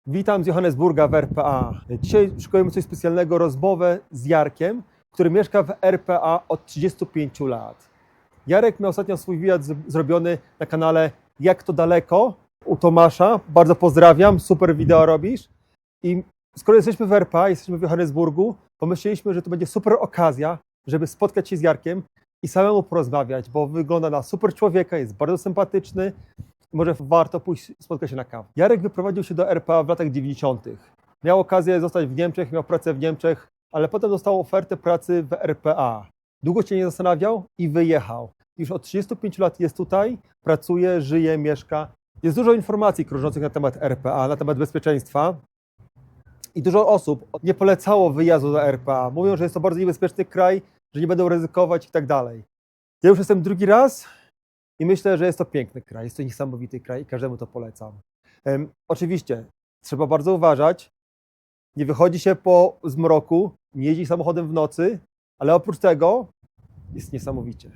Witam z Johannesburga w RPA. Dzisiaj szykujemy coś specjalnego, rozmowę z Jarkiem, który mieszka w RPA od 35 lat. Jarek miał ostatnio swój wywiad zrobiony na kanale Jak to daleko u Tomasza. Bardzo pozdrawiam, super wideo robisz. I skoro jesteśmy w RPA, jesteśmy w Johannesburgu, pomyśleliśmy, że to będzie super okazja, żeby spotkać się z Jarkiem i samemu porozmawiać, bo wygląda na super człowieka, jest bardzo sympatyczny. Może warto pójść spotkać się na kawę. Jarek wyprowadził się do RPA w latach 90. Miał okazję zostać w Niemczech, miał pracę w Niemczech, ale potem dostał ofertę pracy w RPA. Długo się nie zastanawiał i wyjechał. Już od 35 lat jest tutaj, pracuje, żyje, mieszka. Jest dużo informacji krążących na temat RPA, na temat bezpieczeństwa. I dużo osób nie polecało wyjazdu do RPA. Mówią, że jest to bardzo niebezpieczny kraj, że nie będą ryzykować i tak dalej. Ja już jestem drugi raz. I myślę, że jest to piękny kraj, jest to niesamowity kraj i każdemu to polecam. Oczywiście trzeba bardzo uważać, nie wychodzi się po zmroku, nie jeździ samochodem w nocy, ale oprócz tego jest niesamowicie.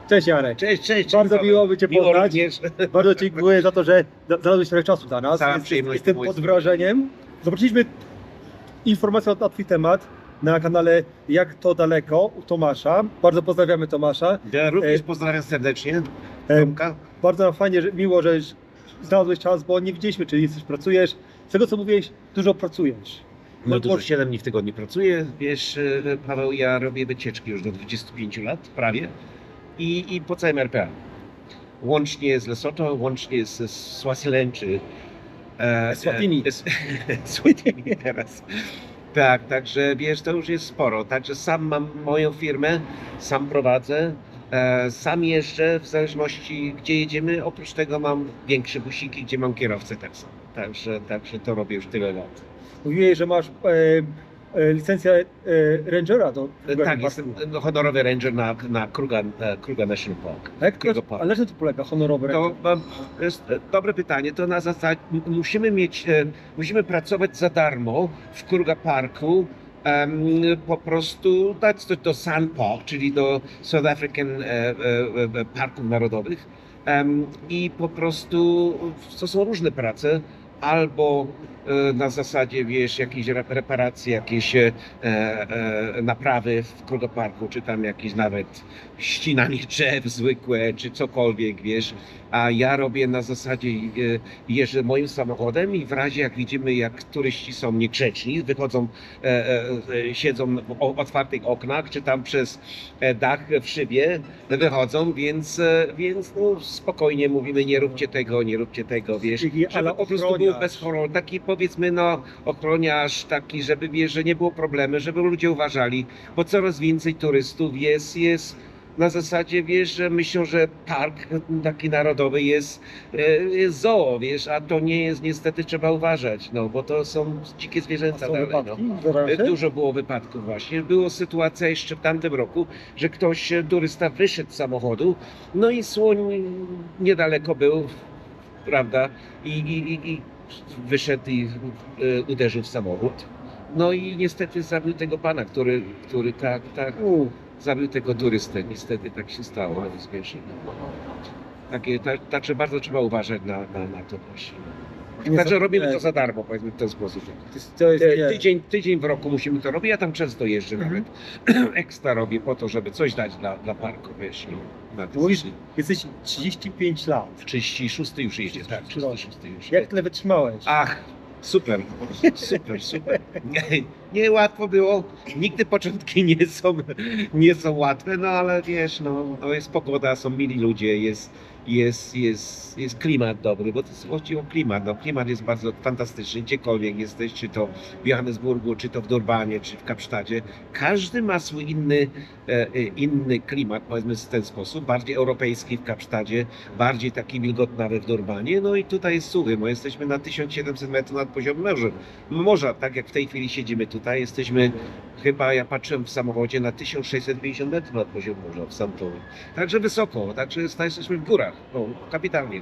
Cześć Jarek. Cześć. Bardzo miło by Cię Miło poznać. również. Bardzo dziękuję za to, że znalazłeś trochę czasu dla nas. Cała przyjemność Jestem moja. pod wrażeniem. Zobaczyliśmy informację na Twój temat na kanale Jak to daleko u Tomasza. Bardzo pozdrawiamy Tomasza. Ja również pozdrawiam serdecznie. Em, Tomka. Bardzo nam fajnie, miło, że znalazłeś czas, bo nie widzieliśmy, czy jesteś, pracujesz. Z tego, co mówiłeś, dużo pracujesz. No dużo, 7 dni w tygodniu pracuję. Wiesz, Paweł, ja robię wycieczki już do 25 lat, prawie. I po całym RPA. Łącznie z Lesotho, łącznie z Swaziland, czy... Eswatini. Eswatini teraz. Tak, także wiesz, to już jest sporo. Także sam mam moją firmę, sam prowadzę. Sam jeżdżę, w zależności gdzie jedziemy. Oprócz tego mam większe busiki, gdzie mam kierowcę tak samo. Także to robię już tyle lat. Mówiłeś, że masz licencję Rangera do Tak, jestem honorowy ranger na Kruger National Park. Tak? Kruger Park. Ale na czym to polega, honorowy ranger? To jest dobre pytanie. To na zasadzie musimy pracować za darmo w Kruger Parku. Po prostu dać to do Sun Park, czyli do South African Parków Narodowych. I po prostu to są różne prace. Albo na zasadzie, wiesz, jakieś reparacje, jakieś naprawy w Kruger Parku, czy tam jakieś nawet ścinanie drzew zwykłe, czy cokolwiek, wiesz. A ja robię na zasadzie, jeżdżę moim samochodem i w razie jak widzimy, jak turyści są niegrzeczni, wychodzą, siedzą w otwartych oknach, czy tam przez dach w szybie wychodzą, więc no, spokojnie mówimy, nie róbcie tego, wiesz. Żeby po prostu był bez horroru, taki powiedzmy, no, ochroniarz taki, żeby, wiesz, że nie było problemu, żeby ludzie uważali, bo coraz więcej turystów jest na zasadzie, wiesz, że myślą, że park taki narodowy jest zoo, wiesz, a to nie jest, niestety trzeba uważać, no, bo to są dzikie zwierzęta. Dużo było wypadków właśnie. Była sytuacja jeszcze w tamtym roku, że ktoś, turysta wyszedł z samochodu, no i słoń niedaleko był, prawda, i wyszedł i uderzył w samochód. No i niestety zabił tego pana, który tak zabił tego turystę. Niestety tak się stało, ale śmiesznie. Także bardzo trzeba uważać na to właśnie. Także robimy to za darmo, powiedzmy w ten sposób. Tydzień w roku musimy to robić, ja tam często jeżdżę nawet. Ekstra robię po to, żeby coś dać dla parku, wiesz. Mówisz, jesteś 35 lat. 36 już jedzie, tak, 36 już. Jak tyle wytrzymałeś? Ach, super. Nie łatwo było, nigdy początki nie są łatwe, no ale wiesz, no jest pogoda, są mili ludzie, jest klimat dobry, bo to chodzi o klimat. No, klimat jest bardzo fantastyczny, gdziekolwiek jesteś, czy to w Johannesburgu, czy to w Durbanie, czy w Kapsztadzie. Każdy ma swój inny klimat, powiedzmy w ten sposób, bardziej europejski w Kapsztadzie, bardziej taki wilgotnawy w Durbanie, no i tutaj jest suchy, bo jesteśmy na 1700 metrów nad poziomem morza, tak jak w tej chwili siedzimy tutaj, jesteśmy chyba, ja patrzyłem w samochodzie, na 1650 metrów nad poziomem morza w Santoni. Także wysoko, także jesteśmy w górach, no, kapitalnie.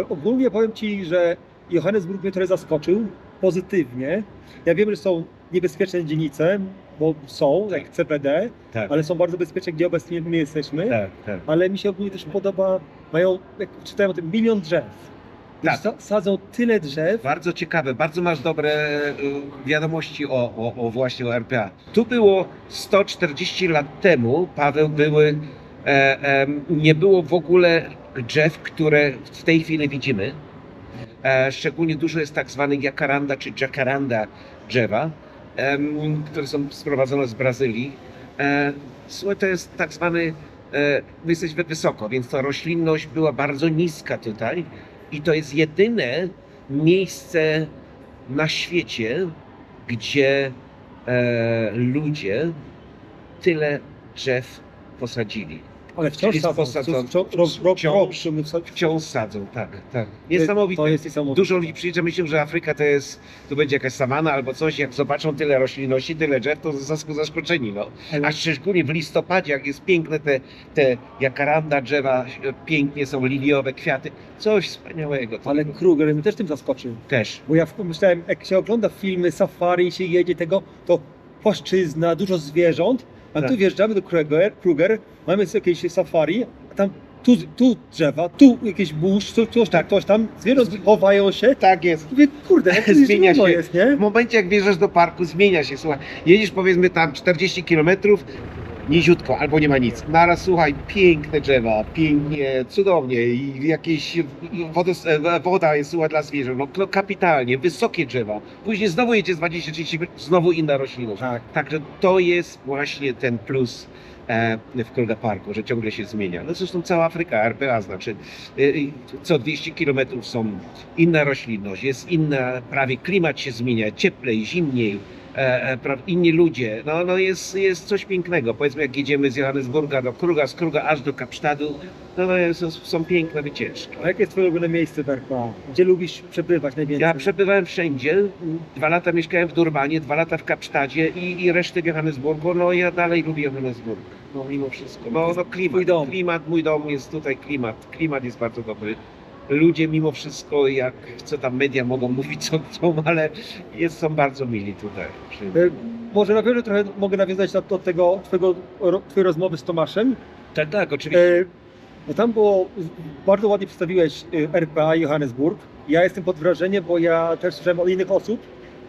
Ogólnie powiem Ci, że Johannesburg mnie trochę zaskoczył pozytywnie. Ja wiem, że są niebezpieczne dzielnice, bo są, jak CBD, Tak. ale są bardzo bezpieczne, gdzie obecnie my jesteśmy. Tak. Ale mi się ogólnie też podoba, mają, jak czytałem o tym, 1 000 000 drzew. Tak. Sadzą tyle drzew. Bardzo ciekawe, bardzo masz dobre wiadomości właśnie o RPA. Tu było 140 lat temu, Paweł, nie było w ogóle drzew, które w tej chwili widzimy. Szczególnie dużo jest tak zwanych jacaranda czy jacaranda drzewa, które są sprowadzone z Brazylii. Słuchaj, to jest tak zwany, my jesteśmy wysoko, więc ta roślinność była bardzo niska tutaj i to jest jedyne miejsce na świecie, gdzie ludzie tyle drzew posadzili. Ale wciąż Czyli sadzą. Wciąż sadzą, tak, tak. Niesamowite. To jest niesamowite. Dużo ludzi przyjeżdża, myślą, że Afryka to będzie jakaś sawana albo coś. Jak zobaczą tyle roślinności, tyle drzew, to zaskoczeni. No. A szczególnie w listopadzie, jak jest piękne te jacaranda drzewa, pięknie są liliowe kwiaty. Coś wspaniałego. Ale Kruger mnie też tym zaskoczył. Też. Bo ja myślałem, jak się ogląda filmy, safari, się jedzie tego, to płaszczyzna, dużo zwierząt, a Tak. tu wjeżdżamy do Kruger, mamy jakieś safari, a tam tu drzewa, tu jakieś burz, coś tam, zwierząt chowają się. Tak jest. Mówię, kurde, jak to Zmienia się. jest, nie? W momencie, jak wjeżdżasz do parku, zmienia się. Słuchaj, jedziesz powiedzmy tam 40 km, niziutko, albo nie ma nic. Naraz, słuchaj, piękne drzewa, pięknie, cudownie i jakieś woda jest, słuchaj, dla zwierząt. No kapitalnie, wysokie drzewa. Później znowu jedziesz 20-30 km, znowu inna roślinność. Tak. Także to jest właśnie ten plus w Kruger Parku, że ciągle się zmienia. No zresztą cała Afryka, RPA znaczy, co 200 km są inna roślinność, jest inna, prawie klimat się zmienia, cieplej, zimniej, inni ludzie. No jest coś pięknego. Powiedzmy, jak jedziemy z Johannesburga do Kruga, z Kruga aż do Kapsztadu, są piękne wycieczki. A jakie jest twoje ulubione miejsce w RPA? Gdzie lubisz przebywać najwięcej? Ja przebywałem wszędzie. 2 lata mieszkałem w Durbanie, 2 lata w Kapsztadzie i resztę w Johannesburgu. No ja dalej lubię Johannesburg. No mimo wszystko. No klimat, mój dom jest tutaj klimat jest bardzo dobry. Ludzie mimo wszystko, jak co tam media mogą mówić, co chcą, ale są bardzo mili tutaj. Może mogę nawiązać do twojej rozmowy z Tomaszem. Tak, oczywiście. Bo tam bardzo ładnie przedstawiłeś RPA i Johannesburg. Ja jestem pod wrażeniem, bo ja też słyszałem od innych osób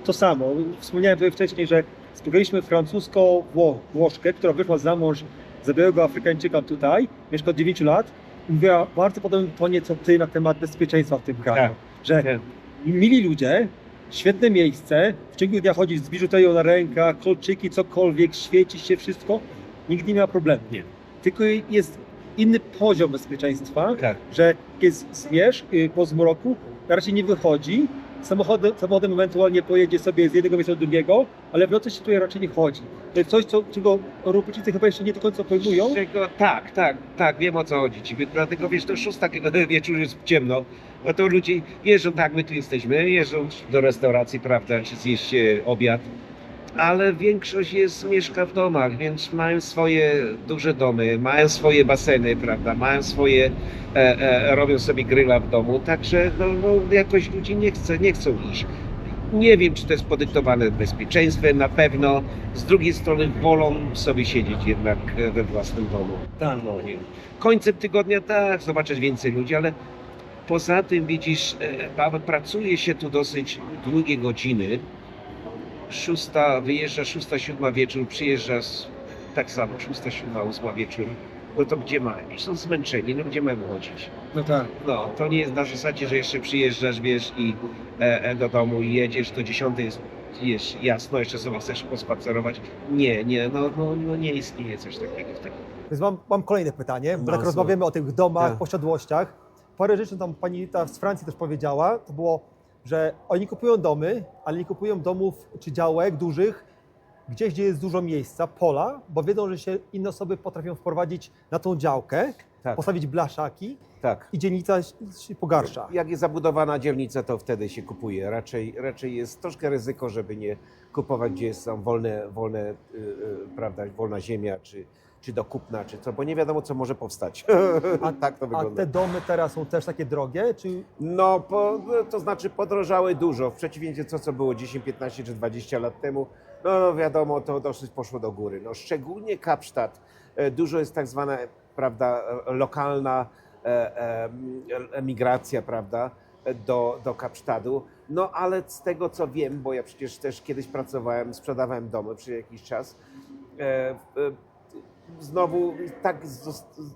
to samo. Wspomniałem tutaj wcześniej, że spotkaliśmy francusko-włoszkę, która wyszła za mąż za białego Afrykańczyka tutaj, mieszka od 9 lat. I mówiła bardzo podobnym tonie co ty na temat bezpieczeństwa w tym kraju. Tak. Że mili ludzie, świetne miejsce, w ciągu dnia chodzić z biżuterią na rękach, kolczyki, cokolwiek, świeci się wszystko, nikt nie ma problemu. Nie. Tylko jest inny poziom bezpieczeństwa, Tak. że jak jest zmierzch po zmroku, raczej nie wychodzi, samochodem ewentualnie pojedzie sobie z jednego miejsca do drugiego, ale w nocy się tutaj raczej nie chodzi. To jest coś, czego Europejczycy chyba jeszcze nie do końca pojmują. Tak, wiem o co chodzi ci. Dlatego wiesz, to 6 wieczór jest ciemno, bo to ludzie jeżdżą, tak my tu jesteśmy, jeżdżą do restauracji, prawda, czy zjeść obiad, ale większość mieszka w domach, więc mają swoje duże domy, mają swoje baseny, prawda, mają swoje, robią sobie gryla w domu, także jakoś ludzie nie chcą iść. Nie wiem, czy to jest podyktowane bezpieczeństwem, na pewno. Z drugiej strony wolą sobie siedzieć jednak we własnym domu. Tak. No, nie. Końcem tygodnia tak, zobaczysz więcej ludzi, ale poza tym widzisz, pracuje się tu dosyć długie godziny. 6, wyjeżdża 6, 7 wieczór, przyjeżdża tak samo 6, 7, 8 wieczór. No to gdzie mają? Są zmęczeni, no gdzie mają chodzić? No tak. No, to nie jest na zasadzie, że jeszcze przyjeżdżasz, wiesz, i do domu i jedziesz, do 10 jest jasno, jeszcze sobie chcesz pospacerować. Nie, nie istnieje coś takiego w takim. Więc mam kolejne pytanie, bo tak słuchaj. rozmawiamy o tych domach, Tak. posiadłościach. Parę rzeczy tam pani ta z Francji też powiedziała, to było, że oni kupują domy, ale nie kupują domów czy działek dużych, gdzieś, gdzie jest dużo miejsca, pola, bo wiedzą, że się inne osoby potrafią wprowadzić na tą działkę, Tak. postawić blaszaki Tak. i dzielnica się pogarsza. Jak jest zabudowana dzielnica, to wtedy się kupuje. Raczej jest troszkę ryzyko, żeby nie kupować, gdzie jest tam prawda, wolna ziemia, czy do kupna, czy co, bo nie wiadomo, co może powstać. Tak to A wygląda. te domy teraz są też takie drogie, czy No, to znaczy podrożały dużo, w przeciwieństwie co było 10, 15 czy 20 lat temu. No wiadomo, to dosyć poszło do góry. No, szczególnie Kapsztad, dużo jest tak zwana, prawda, lokalna emigracja, prawda. do Kapsztadu. No ale z tego co wiem, bo ja przecież też kiedyś pracowałem, sprzedawałem domy przez jakiś czas, znowu tak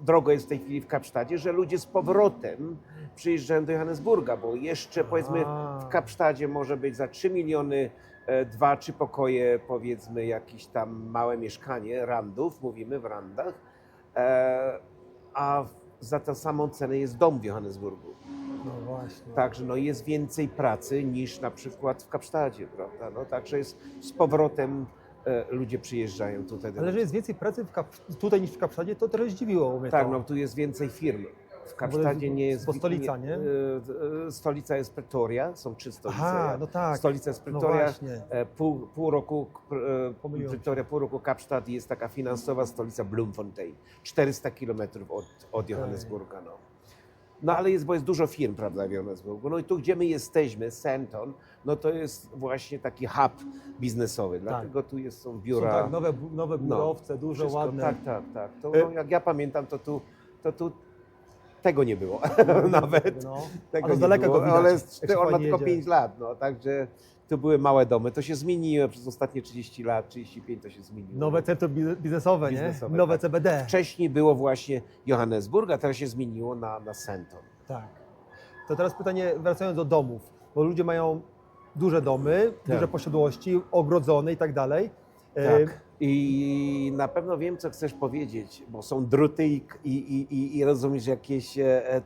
drogo jest w tej chwili w Kapsztadzie, że ludzie z powrotem przyjeżdżają do Johannesburga, bo jeszcze powiedzmy w Kapsztadzie może być za 3 miliony 2-3 pokoje, powiedzmy jakieś tam małe mieszkanie, randów, mówimy w randach, a za tę samą cenę jest dom w Johannesburgu. No właśnie. Także no jest więcej pracy niż na przykład w Kapsztadzie, prawda? No, także jest z powrotem ludzie przyjeżdżają tutaj. Ale że jest więcej pracy tutaj niż w Kapsztadzie, to trochę zdziwiło mnie Tak, to. no tu jest więcej firm. W Kapsztadzie nie jest... Bo stolica, nie? Stolica jest Pretoria, są 3 stolice. Aha, no tak. Stolica jest No Pretoria, właśnie. pół roku Pomyliłem się. Pretoria, pół roku Kapsztad jest taka finansowa stolica Bloemfontein. 400 kilometrów od Johannesburga. No ale jest, bo jest dużo firm, prawda, w Johannesburgu. No i tu, gdzie my jesteśmy, Sandton, no to jest właśnie taki hub biznesowy, dlatego tu są biura. Są tak, nowe biurowce, duże, wszystko, ładne. Tak. To, no, jak ja pamiętam, to tu tego nie było nawet. No. Tego A to z nie daleka było, go widać, ale jak się on ma fajnie tylko jedzie. 5 lat, no, także to były małe domy. To się zmieniło przez ostatnie 30 lat, 35 to się zmieniło. Nowe centrum biznesowe, Biznesowe, nie? Nowe tak. CBD. Wcześniej było właśnie Johannesburg, a teraz się zmieniło na Sandton. Tak. To teraz pytanie, wracając do domów, bo ludzie mają duże domy, Tak. duże posiadłości, ogrodzone i tak dalej. Tak. I na pewno wiem, co chcesz powiedzieć, bo są druty i rozumiesz jakieś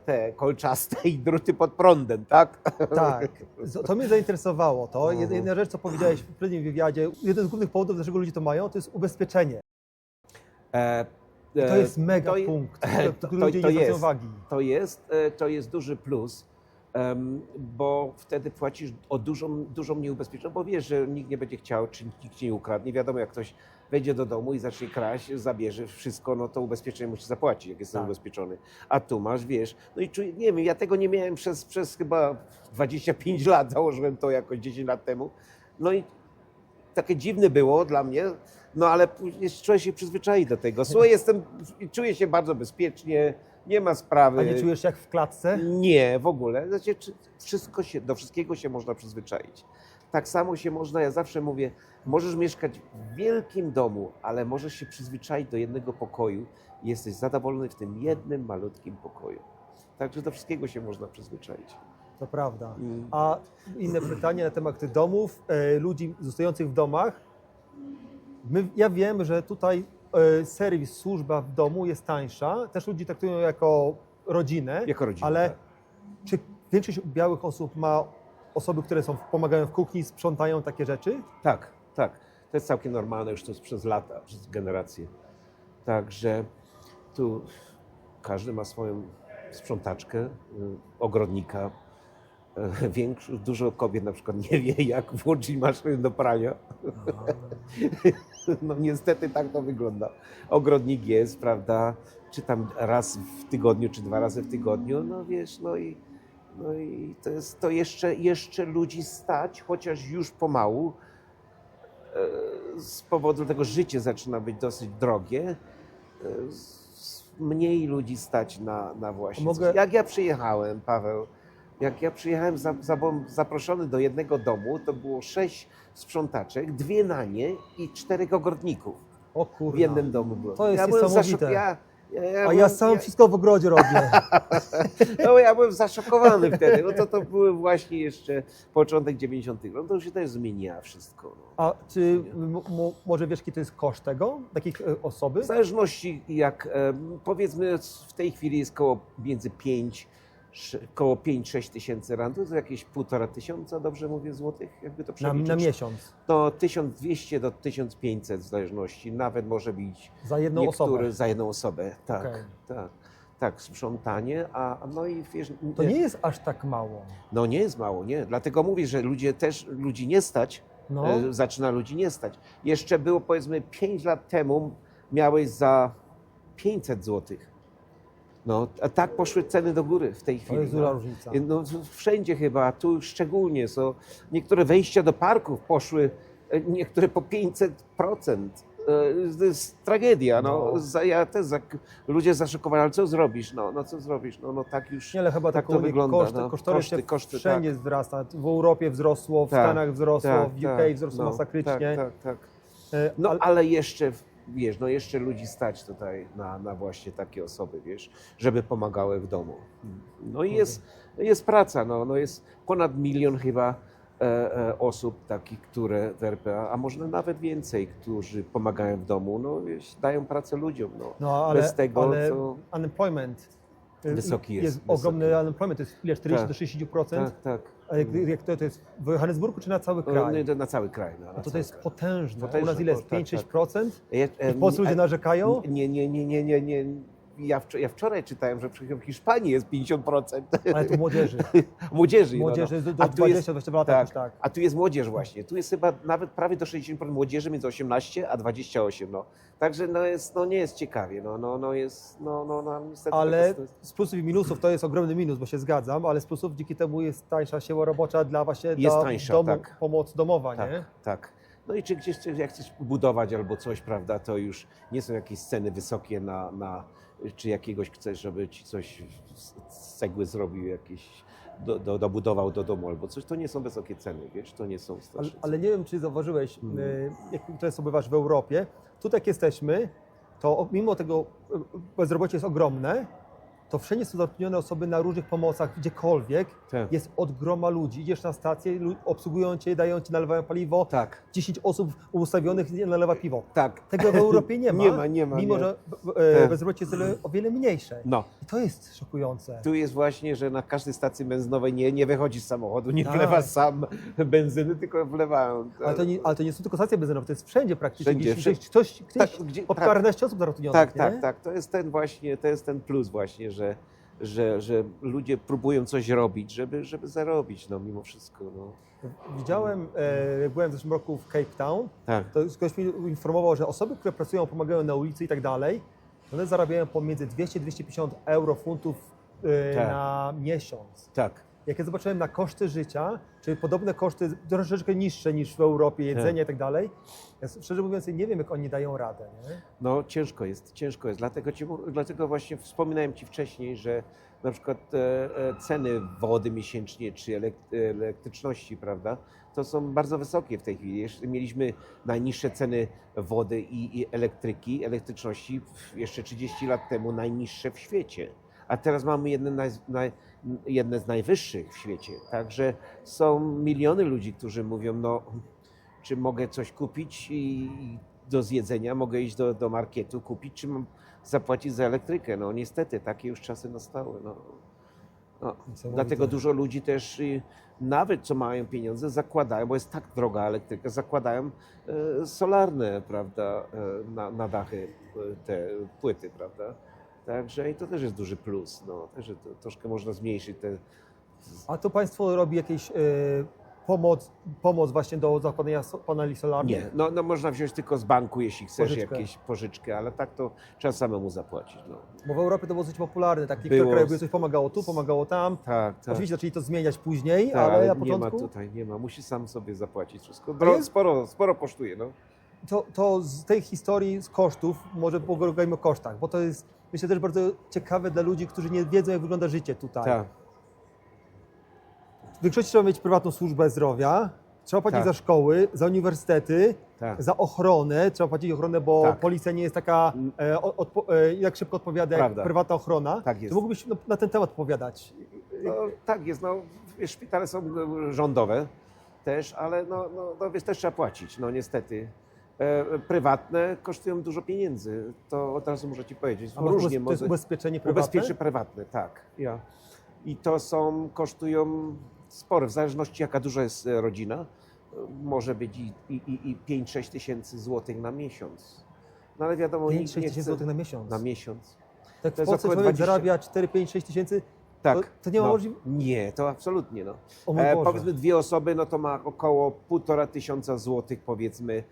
te kolczaste i druty pod prądem, tak? Tak. To mnie zainteresowało. Mhm. Jedna rzecz, co powiedziałeś w poprzednim wywiadzie, jeden z głównych powodów, dlaczego ludzie to mają, to jest ubezpieczenie. I to jest mega punkt, który ludzie nie zwracają uwagi. To jest duży plus, bo wtedy płacisz o dużą nieubezpieczoną, bo wiesz, że nikt nie będzie chciał, czy nikt cię nie ukradnie. Wiadomo, jak ktoś wejdzie do domu i zacznie kraść, zabierze wszystko, no to ubezpieczenie musi zapłacić, jak jestem ubezpieczony. A tu masz, wiesz, no i czuję, nie wiem, ja tego nie miałem przez chyba 25 lat, założyłem to jakoś 10 lat temu. No i takie dziwne było dla mnie, no ale później człowiek się przyzwyczai do tego. Słuchaj, czuję się bardzo bezpiecznie, nie ma sprawy. A nie czujesz się jak w klatce? Nie, w ogóle. Znaczy, do wszystkiego się można przyzwyczaić. Tak samo się można, ja zawsze mówię, możesz mieszkać w wielkim domu, ale możesz się przyzwyczaić do jednego pokoju i jesteś zadowolony w tym jednym malutkim pokoju. Także do wszystkiego się można przyzwyczaić. To prawda. A inne pytanie na temat tych domów, ludzi zostających w domach. Ja wiem, że tutaj serwis, służba w domu jest tańsza. Też ludzi traktują jako rodzinę. Jako rodzinę, ale tak. czy większość białych osób ma osoby, które pomagają w kuchni, sprzątają takie rzeczy? Tak. To jest całkiem normalne już to jest przez lata, przez generacje. Także tu każdy ma swoją sprzątaczkę, ogrodnika. Dużo kobiet na przykład nie wie, jak włączyć maszynę do prania. No niestety tak to wygląda. Ogrodnik jest, prawda, czy tam raz w tygodniu, czy 2 razy w tygodniu, no wiesz, no i to jeszcze ludzi stać, chociaż już pomału, z powodu tego życie zaczyna być dosyć drogie, mniej ludzi stać na właśnie coś. Jak ja przyjechałem, Paweł, jak ja przyjechałem zaproszony do jednego domu, to było 6 sprzątaczek, 2 nanie i 4 ogrodników. O kurwa. W jednym domu było. To jest ja byłem niesamowite. Ja A ja sam wszystko w ogrodzie robię. No ja byłem zaszokowany wtedy. No to były właśnie jeszcze początek 90. No to już się też zmienia wszystko. No. A czy może wiesz, jaki to jest koszt tego, takiej osoby? W zależności jak, powiedzmy w tej chwili jest koło 5-6 tysięcy randów, to jakieś 1,5 tysiąca, dobrze mówię, złotych, jakby to przeliczyć. Na miesiąc. To 1200 do 1500 w zależności, nawet może być za jedną osobę. Za jedną osobę, tak, Okay. tak, sprzątanie, no i wiesz... To nie jest aż tak mało. No nie jest mało, nie, dlatego mówię, że ludzi nie stać, zaczyna ludzi nie stać. Jeszcze było powiedzmy 5 lat temu miałeś za 500 złotych. No, a tak poszły ceny do góry w tej chwili. To jest duża różnica. No, wszędzie chyba, tu szczególnie są. Niektóre wejścia do parków poszły, niektóre po 500%. to jest tragedia. No. No. Ja też, ludzie zaszokowani, ale co zrobisz? No co zrobisz? No tak już. Nie, ale chyba tak to takowy wygląda. No. kosztorycznie Koszty, wszędzie tak. wzrasta. W Europie wzrosło, w Tak, Stanach wzrosło, tak, w UK tak, wzrosło no, masakrycznie. Tak. E, No ale- ale jeszcze, wiesz, no jeszcze ludzi stać tutaj na właśnie takie osoby, wiesz, żeby pomagały w domu. No i jest praca, no jest ponad 1 milion chyba osób takich, które w RPA, a może nawet więcej, którzy pomagają w domu, no wiesz, dają pracę ludziom, no. No, ale, Bez tego, ale co... unemployment Wysoki jest, jest wysoki. ogromny unemployment, to jest ile? 40 Tak. do 60%? Tak. A jak to jest w Johannesburgu czy na cały kraj? No, na cały kraj. No, na No to cały jest kraj. potężne. U Potężne, nas ile jest? tak, 5-6%? Ja- I w Polsce ludzie narzekają? Nie. Ja wczoraj czytałem, że w Hiszpanii jest 50%. Ale to młodzieży. Młodzieży. Młodzieży do A tu jest- 20-22 lat tak, jakoś tak. A tu jest młodzież właśnie. Tu jest chyba nawet prawie do 60% młodzieży między 18 a 28. No. Także nie jest ciekawie. Niestety. Ale to jest- z plusów i minusów to jest ogromny minus, bo się zgadzam, ale z plusów dzięki temu jest tańsza siła robocza dla właśnie Jest dla tańsza, domu, tak. pomoc domowa, Tak, nie? tak. No i czy gdzieś jak chcesz budować albo coś, prawda, to już nie są jakieś ceny wysokie czy jakiegoś chcesz, żeby ci coś z cegły zrobił, jakieś dobudował do domu albo coś, to nie są wysokie ceny, wiesz, to nie są Ale, straszne ale nie wiem, czy zauważyłeś, Mhm. jak teraz bywasz w Europie, tutaj jak jesteśmy, to mimo tego bezrobocie jest ogromne, to wszędzie są zatrudnione osoby na różnych pomocach, gdziekolwiek, Tak. jest od groma ludzi. Idziesz na stację, obsługują cię, dają ci, nalewają paliwo, Tak, 10 osób ustawionych nie nalewa piwo. tak. Tego w Europie nie ma, Nie ma. mimo nie. że Tak. bezrobocie jest o wiele mniejsze. No, I to jest szokujące. tu jest właśnie, że na każdej stacji benzynowej nie wychodzisz z samochodu, nie Tak. wlewasz sam benzyny, tylko wlewają. Ale to nie są tylko stacje benzynowe, to jest wszędzie praktycznie. Wszędzie, Gdzieś ktoś Tak, gdzie- po tak. paręnaście osób zatrudnionych, Tak. nie? To jest ten plus właśnie, że ludzie próbują coś robić, żeby zarobić, no mimo wszystko. No. Widziałem, jak byłem w zeszłym roku w Cape Town, Tak, to ktoś mi informował, że osoby, które pracują, pomagają na ulicy i tak dalej, one zarabiają pomiędzy 200-250 euro, funtów Tak. na miesiąc. tak. Jak ja zobaczyłem na koszty życia, czyli podobne koszty, troszeczkę niższe niż w Europie, jedzenie i tak dalej, ja szczerze mówiąc nie wiem, jak oni dają radę. Nie? No ciężko jest. Dlatego właśnie wspominałem Ci wcześniej, że na przykład ceny wody miesięcznie czy elektryczności, prawda, to są bardzo wysokie w tej chwili. Jeszcze mieliśmy najniższe ceny wody i elektryczności jeszcze 30 lat temu najniższe w świecie. A teraz mamy jedne z najwyższych w świecie. Także są miliony ludzi, którzy mówią, no czy mogę coś kupić do zjedzenia, mogę iść do marketu kupić, czy mam zapłacić za elektrykę. No niestety, takie już czasy nastały. No. Dlatego dużo ludzi też, nawet co mają pieniądze, zakładają, bo jest tak droga elektryka, zakładają solarne, prawda, na dachy te płyty, prawda. Także i to też jest duży plus, no, też to troszkę można zmniejszyć te... A to państwo robi jakieś pomoc właśnie do zakładania paneli solarnych? Nie, no można wziąć tylko z banku, jeśli chcesz Pożyczkę. jakieś pożyczkę, ale tak to trzeba samemu zapłacić. No. Bo w Europie to było dosyć popularne, tak Było. niektóre kraje były coś pomagało tu, pomagało tam. Tak. Oczywiście zaczęli to zmieniać później, Tak, ale na nie ma początku tutaj, nie ma. Musisz sam sobie zapłacić wszystko. A jest- Sporo kosztuje, no. to z tej historii, z kosztów, może pogadajmy o kosztach, bo to jest myślę też bardzo ciekawe dla ludzi, którzy nie wiedzą, jak wygląda życie tutaj. Tak, W większości trzeba mieć prywatną służbę zdrowia, trzeba płacić Tak. za szkoły, za uniwersytety, tak. za ochronę, trzeba płacić ochronę, bo Tak. policja nie jest taka, jak szybko odpowiada, Prawda. jak prywatna ochrona. Tak jest. Czy mógłbyś na ten temat opowiadać? No, tak jest, no. Wiesz, szpitale są rządowe też, ale wiesz, też trzeba płacić, no niestety. Prywatne kosztują dużo pieniędzy, to od razu muszę Ci powiedzieć. A masz Różnie to jest ubezpieczenie prywatne? Ubezpieczy prywatne, tak. Ja. I to kosztują spore, w zależności jaka duża jest rodzina, może być i 5-6 tysięcy złotych na miesiąc. No ale wiadomo, 5-6 nikt nie tysięcy chce złotych na miesiąc. na miesiąc. Tak w to jest Polsce około człowiek 20. zarabia 4, 5, 6 tysięcy, Tak. to nie ma no. możliwości. Nie, to absolutnie, no. O mój Boże. Powiedzmy 2 osoby, no to ma około 1500 złotych, powiedzmy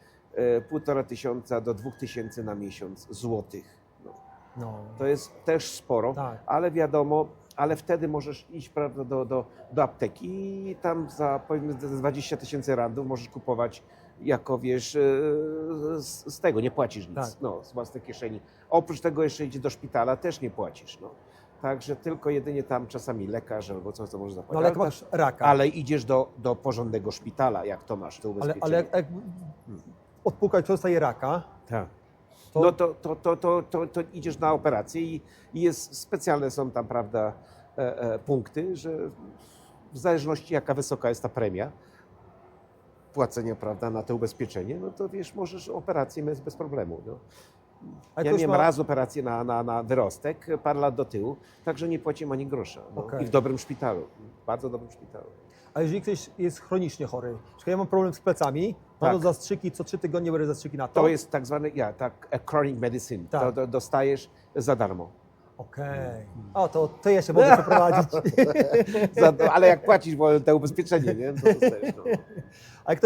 1500 do 2000 na miesiąc złotych. No. No, To jest też sporo, tak. ale wiadomo, ale wtedy możesz iść, prawda, do apteki i tam za powiedzmy 20 000 randów możesz kupować jako, wiesz, z tego nie płacisz nic, Tak. no, z własnej kieszeni. Oprócz tego jeszcze idzie do szpitala, też nie płacisz, no. Także tylko jedynie tam czasami lekarz albo coś, co może zapłacić. No ale jak masz raka, Ale idziesz do porządnego szpitala, jak to masz, to ubezpieczenie. ale jak odpukać dostaje raka, Tak. to, No to idziesz na operację i jest, specjalne są tam, prawda, punkty, że w zależności jaka wysoka jest ta premia płacenia, prawda, na to ubezpieczenie, no to wiesz, możesz operację mieć bez problemu. No. a jak Ja ktoś miałem ma, raz operację na wyrostek parę lat do tyłu, także nie płaciłem ani grosza. No. Okej. I w dobrym szpitalu, w bardzo dobrym szpitalu. a jeżeli ktoś jest chronicznie chory, na przykład ja mam problem z plecami, mam Tak. zastrzyki, co 3 tygodnie biorę zastrzyki na to. To jest tak zwany, chronic medicine, Tak. to dostajesz za darmo. Okej. O, to ja się mogę przeprowadzić. Ale jak płacisz te ubezpieczenie, nie? To dostajesz, no. A jak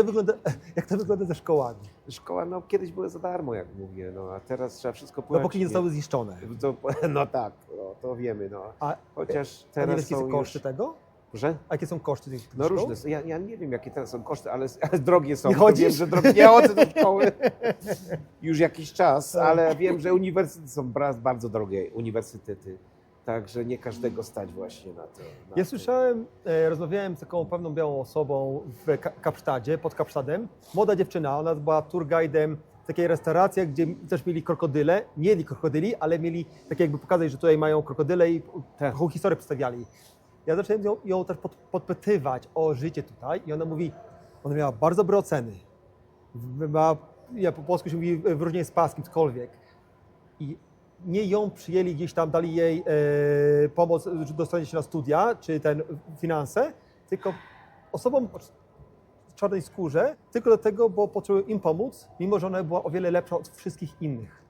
to wygląda ze szkołami? Szkoła, no kiedyś były za darmo, jak mówię, no a teraz trzeba wszystko płacić. Dopóki nie zostały zniszczone. No tak, no, to wiemy, no. A, Chociaż a nie teraz wiesz, jakie są koszty tego? Że? A jakie są koszty tych No szkół? różne są. Ja nie wiem, jakie teraz są koszty, ale drogie są. Nie To chodzisz? Wiem, że drogie. Nie chodzę do szkoły już jakiś czas, Tak. ale wiem, że uniwersytety są bardzo drogie, uniwersytety. Także nie każdego stać właśnie na to. Ja słyszałem, rozmawiałem z taką pewną białą osobą w Kapsztadzie, pod Kapsztadem. Młoda dziewczyna, ona była tour guide'em w takiej restauracji, gdzie też mieli krokodyle. Nie mieli krokodyli, ale mieli tak jakby pokazać, że tutaj mają krokodyle i Tak. taką historię przedstawiali. Ja zacząłem ją też podpytywać o życie tutaj i ona mówi, ona miała bardzo dobre oceny. Ja po polsku się mówi wyróżnienie z paskiem, cokolwiek. I nie ją przyjęli gdzieś tam, dali jej pomoc, że dostanie się na studia, czy finanse, tylko osobom w czarnej skórze, tylko do tego, bo potrzebowały im pomóc, mimo że ona była o wiele lepsza od wszystkich innych.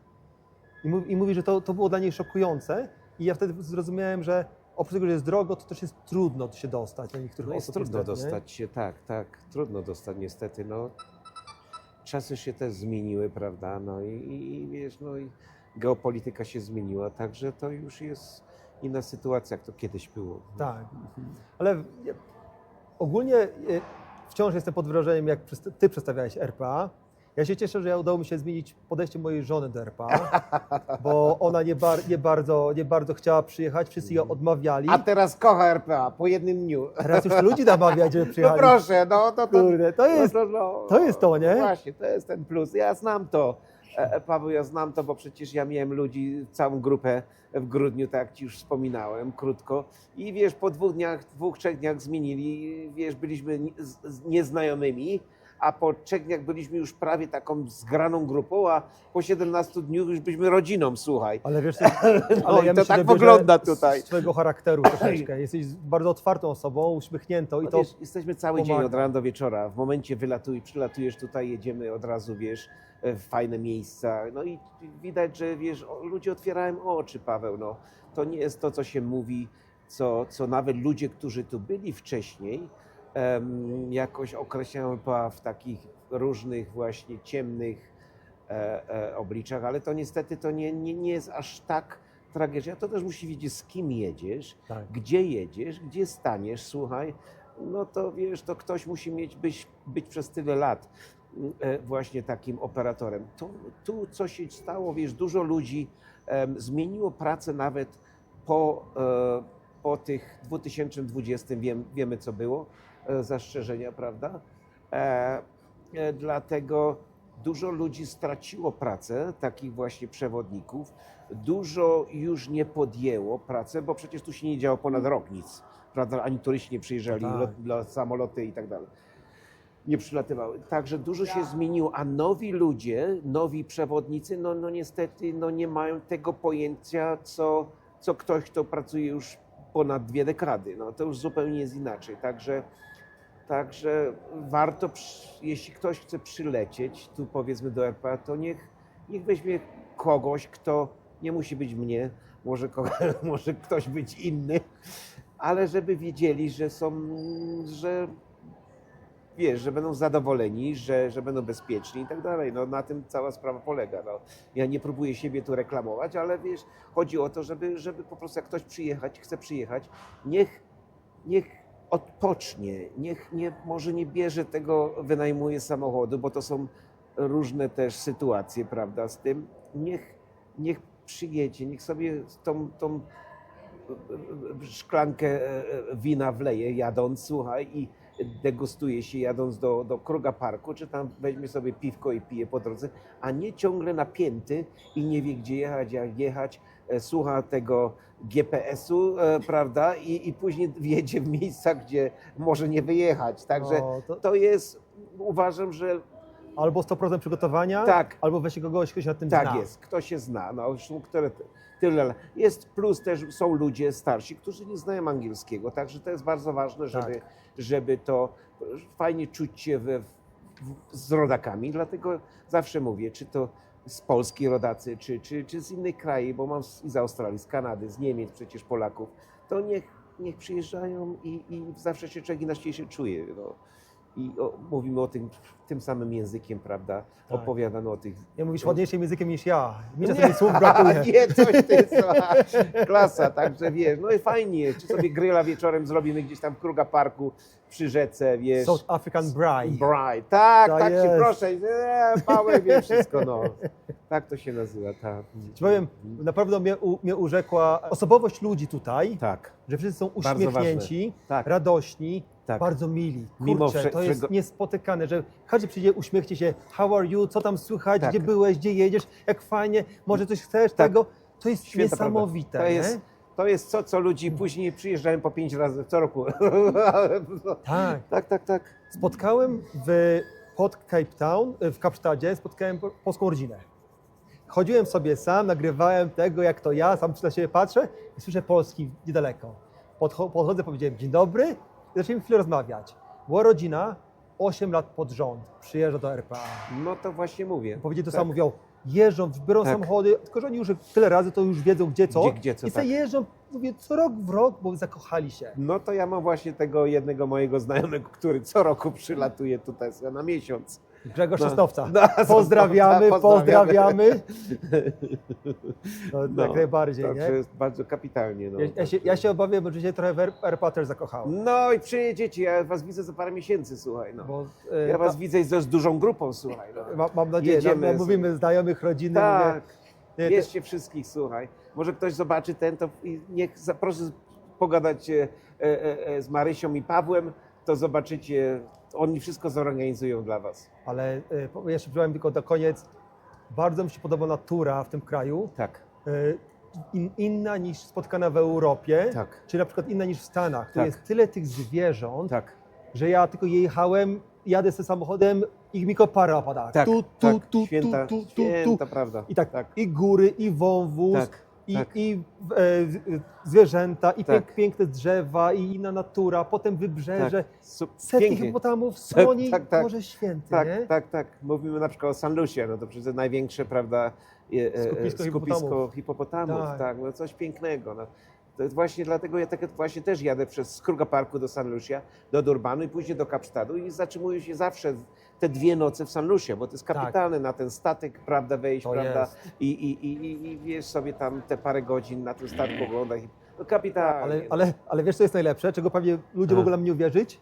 I mówi, że to było dla niej szokujące i ja wtedy zrozumiałem, że oprócz tego, że jest drogo, to też jest trudno się dostać do niektórych No jest osób. trudno niestety, nie? dostać się, tak, trudno dostać niestety, no. Czasy się też zmieniły, prawda, no i wiesz, no i geopolityka się zmieniła, także to już jest inna sytuacja, jak to kiedyś było. Tak, ale ogólnie wciąż jestem pod wrażeniem, jak ty przedstawiałeś RPA. Ja się cieszę, że udało mi się zmienić podejście mojej żony do RPA, bo ona nie bardzo chciała przyjechać, wszyscy ją odmawiali. A teraz kocha RPA po jednym dniu. Teraz już ludzi namawiać, żeby No przyjechali. proszę, no to Kurde, to jest to, nie? Właśnie, to jest ten plus. Ja znam to, Paweł, ja znam to, bo przecież ja miałem ludzi, całą grupę w grudniu, tak jak Ci już wspominałem, krótko. I wiesz, po 2-3 dniach zmienili, wiesz, byliśmy nieznajomymi, a po 3 dniach byliśmy już prawie taką zgraną grupą, a po 17 dniach już byliśmy rodziną, słuchaj. Ale wiesz, No i ja to myślę, tak że wygląda tutaj. Z twojego charakteru troszeczkę. Jesteś bardzo otwartą osobą, uśmiechniętą i No to wiesz, jesteśmy cały dzień pomaga. od rana do wieczora. W momencie przylatujesz tutaj, jedziemy od razu, wiesz, w fajne miejsca. No i widać, że wiesz, ludzie otwierają oczy, Paweł. No, to nie jest to, co się mówi, co nawet ludzie, którzy tu byli wcześniej, jakoś określają w takich różnych właśnie ciemnych obliczach, ale to niestety to nie jest aż tak tragiczne. To też musi wiedzieć, z kim jedziesz, Tak. gdzie jedziesz, gdzie staniesz, słuchaj, no to wiesz, to ktoś musi być przez tyle lat właśnie takim operatorem. Tu co się stało, wiesz, dużo ludzi zmieniło pracę nawet po tych 2020, wiemy co było, zastrzeżenia, prawda? Dlatego dużo ludzi straciło pracę, takich właśnie przewodników. Dużo już nie podjęło pracę, bo przecież tu się nie działo ponad rok nic, prawda? Ani turyści nie przyjeżdżali, Tak. samoloty i tak dalej. Nie przylatywały. Także dużo się zmieniło, a nowi ludzie, nowi przewodnicy, no niestety nie mają tego pojęcia, co ktoś, kto pracuje już ponad 2 dekady. No to już zupełnie jest inaczej. Także warto, jeśli ktoś chce przylecieć tu powiedzmy do RPA, to niech weźmie kogoś, kto nie musi być mnie, może ktoś być inny, ale żeby wiedzieli, że wiesz, że będą zadowoleni, że będą bezpieczni i tak dalej. No, na tym cała sprawa polega. No. Ja nie próbuję siebie tu reklamować, ale wiesz, chodzi o to, żeby po prostu jak ktoś chce przyjechać, niech odpocznie, może nie bierze tego, wynajmuje samochodu, bo to są różne też sytuacje, prawda, z tym. Niech przyjedzie, niech sobie tą szklankę wina wleje jadąc, słuchaj, i degustuje się jadąc do Kruga Parku, czy tam weźmie sobie piwko i pije po drodze, a nie ciągle napięty i nie wie gdzie jechać, jak jechać, słucha tego GPS-u, prawda, i później wjedzie w miejsca, gdzie może nie wyjechać. Także to jest, uważam, że Albo 100% przygotowania, tak, albo weź kogoś, kto się na tym tak zna. jest, kto się zna. No, tyle. Jest plus też, są ludzie starsi, którzy nie znają angielskiego, także to jest bardzo ważne, żeby to fajnie czuć się z rodakami, dlatego zawsze mówię, czy to z Polski rodacy, czy z innych krajów, bo mam z Australii, z Kanady, z Niemiec przecież Polaków, to niech przyjeżdżają i zawsze się człowiek inaczej się czuje. No. I mówimy o tym samym językiem, prawda? Tak. Opowiadano o tych... Ja mówisz ładniejszym językiem niż ja. Mi czasami słów brakuje. Nie, coś ty, klasa, także wiesz, no i fajnie, czy sobie gryla wieczorem zrobimy gdzieś tam w Kruga Parku, przy rzece, wiesz. South African Braai. Tak, To tak się jest. proszę, Paweł wie wszystko, no. Tak to się nazywa, tak. Ci powiem, naprawdę mnie urzekła osobowość ludzi tutaj, Tak, że wszyscy są Bardzo uśmiechnięci, tak. radośni, Tak. bardzo mili. Mimo Kurczę, to jest niespotykane, że każdy przyjdzie, uśmiechnie się, how are you, co tam słychać, Tak. gdzie byłeś, gdzie jedziesz, jak fajnie, może coś chcesz, Tak. tego. To jest Święta niesamowite. prawda. nie? To jest co ludzi później przyjeżdżają po 5 razy co roku. Tak. Tak. Spotkałem pod Cape Town, w Kapsztadzie, spotkałem polską rodzinę. Chodziłem sobie sam, nagrywałem tego, jak to ja, sam na siebie patrzę i słyszę polski niedaleko. Podchodzę, powiedziałem dzień dobry i zaczęliśmy chwilę rozmawiać. Była rodzina, 8 lat pod rząd, przyjeżdża do RPA. No to właśnie mówię. Powiedzieli to Tak. samo, mówią, jeżdżą, biorą Tak. samochody, tylko że oni już tyle razy to już wiedzą gdzie co. Gdzie co, I sobie tak. jeżdżą, mówię, co rok w rok, bo zakochali się. No to ja mam właśnie tego jednego mojego znajomego, który co roku przylatuje tutaj na miesiąc. Grzegorz No. Sosnowca. No, Pozdrawiamy. pozdrawiamy. No, jak najbardziej, to nie? jest bardzo kapitalnie. No. Ja się obawiam, że się trochę w RPA też zakochałem. No i przyjedziecie, ja was widzę za parę miesięcy, słuchaj. No. Bo, Ja was widzę z dużą grupą, słuchaj. No. mam nadzieję, Jedziemy. mówimy znajomych, rodziny. Tak, mówię, bierzcie wszystkich, słuchaj. Może ktoś zobaczy to i niech zaproszę pogadać z Marysią i Pawłem, to zobaczycie, oni wszystko zorganizują dla was. ale jeszcze powiem tylko na koniec, bardzo mi się podoba natura w tym kraju. Tak, Inna niż spotkana w Europie, tak, czy na przykład inna niż w Stanach. Tu Tak. jest tyle tych zwierząt, tak. że ja tylko jechałem, jadę z samochodem i mi kopara opada. Tak, Tu, święta, święta prawda. I tak, tak. i góry, i wąwóz, Tak, tak. i zwierzęta, i Tak. piękne drzewa, i inna natura, potem wybrzeże. Setki Pięknie. hipopotamów, słoni, tak. Boże Święty, Tak, nie? tak. Mówimy na przykład o San Lucie, no to przecież największe, prawda, skupisko hipopotamów. Tak. Tak, no coś pięknego. No. To jest właśnie dlatego ja tak właśnie też jadę przez Kruga Parku do San Lucia, do Durbanu i później do Kapsztadu i zatrzymuję się zawsze te 2 noce w San Lucie, bo to jest kapitalne na ten statek, prawda, wejść, To prawda, jest. i wiesz sobie tam te parę godzin na tym statku oglądać. No kapitalnie. Ale wiesz, co jest najlepsze, czego pewnie ludzie A. mogą nam nie uwierzyć?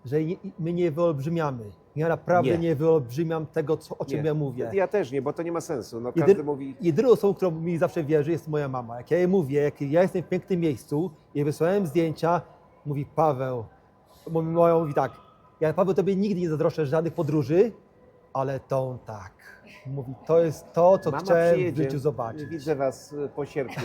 Że my nie wyolbrzymiamy. Ja naprawdę nie wyolbrzymiam tego, o czym Nie. ja mówię. Ja też nie, bo to nie ma sensu. No, każdy mówi... Jedyną osobą, którą mi zawsze wierzy, jest moja mama. Jak ja jej mówię, jak ja jestem w pięknym miejscu, jej wysłałem zdjęcia, mówi Paweł, moja mówi tak, ja Paweł tobie nigdy nie zazdroszczę żadnych podróży, ale tą tak. Mówi, to jest to, co Mama chciałem przyjedzie. w życiu zobaczyć. Widzę was po sierpniu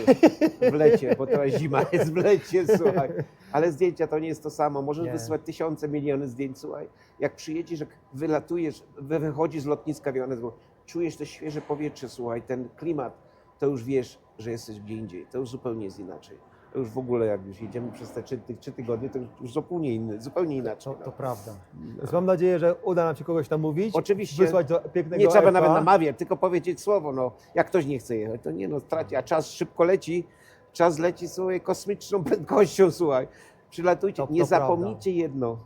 w lecie, bo teraz zima jest w lecie, słuchaj. Ale zdjęcia to nie jest to samo. Możesz Nie. wysłać tysiące, miliony zdjęć, słuchaj. Jak przyjedziesz, jak wylatujesz, wychodzisz z lotniska w Johannesburg, czujesz to świeże powietrze, słuchaj, ten klimat, to już wiesz, że jesteś gdzie indziej. To już zupełnie jest inaczej. To już w ogóle, jak już jedziemy przez te 3 tygodnie, to już zupełnie inaczej. To prawda. Więc mam nadzieję, że uda nam się kogoś namówić, Oczywiście. wysłać do pięknego Nie trzeba RPA. nawet namawiać, tylko powiedzieć słowo, no. Jak ktoś nie chce jechać, to nie no, traci, a czas szybko leci, czas leci, słuchaj, kosmiczną prędkością, słuchaj. Przylatujcie, To nie prawda. zapomnijcie jedno,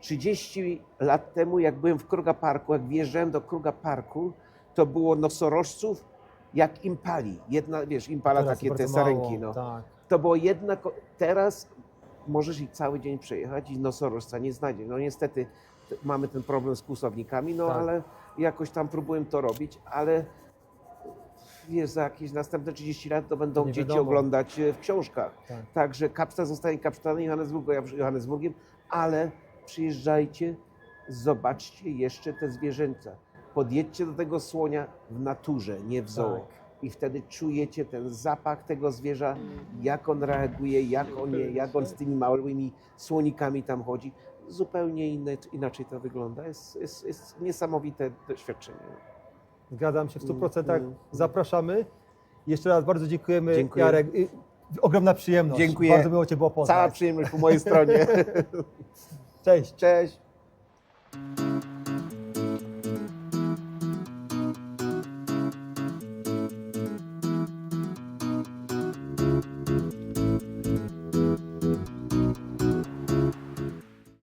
30 lat temu, jak byłem w Kruger Parku, jak wjeżdżałem do Kruger Parku, to było nosorożców jak impali. Jedna, wiesz, impala Teraz takie te bardzo sarenki. mało, No. tak. To było jedna, teraz możesz ich cały dzień przejechać i nosorożca nie znajdziesz. No niestety mamy ten problem z kłusownikami, no Tak. ale jakoś tam próbuję to robić, ale wiesz, za jakieś następne 30 lat to będą Nie dzieci wiadomo. oglądać w książkach. Tak. Także Kapsztad zostanie Kapsztadem, Johannesburgiem, ale przyjeżdżajcie, zobaczcie jeszcze te zwierzęta. Podjedźcie do tego słonia w naturze, nie w zoo. Tak. I wtedy czujecie ten zapach tego zwierza, jak on reaguje, jak on z tymi małymi słonikami tam chodzi. Zupełnie inaczej to wygląda. Jest niesamowite doświadczenie. Zgadzam się w 100%. Mm. Zapraszamy. Jeszcze raz bardzo dziękujemy, Dziękuję. Jarek. Ogromna przyjemność. Dziękuję. Bardzo miło Cię było poznać. Cała przyjemność po mojej stronie. Cześć. Cześć.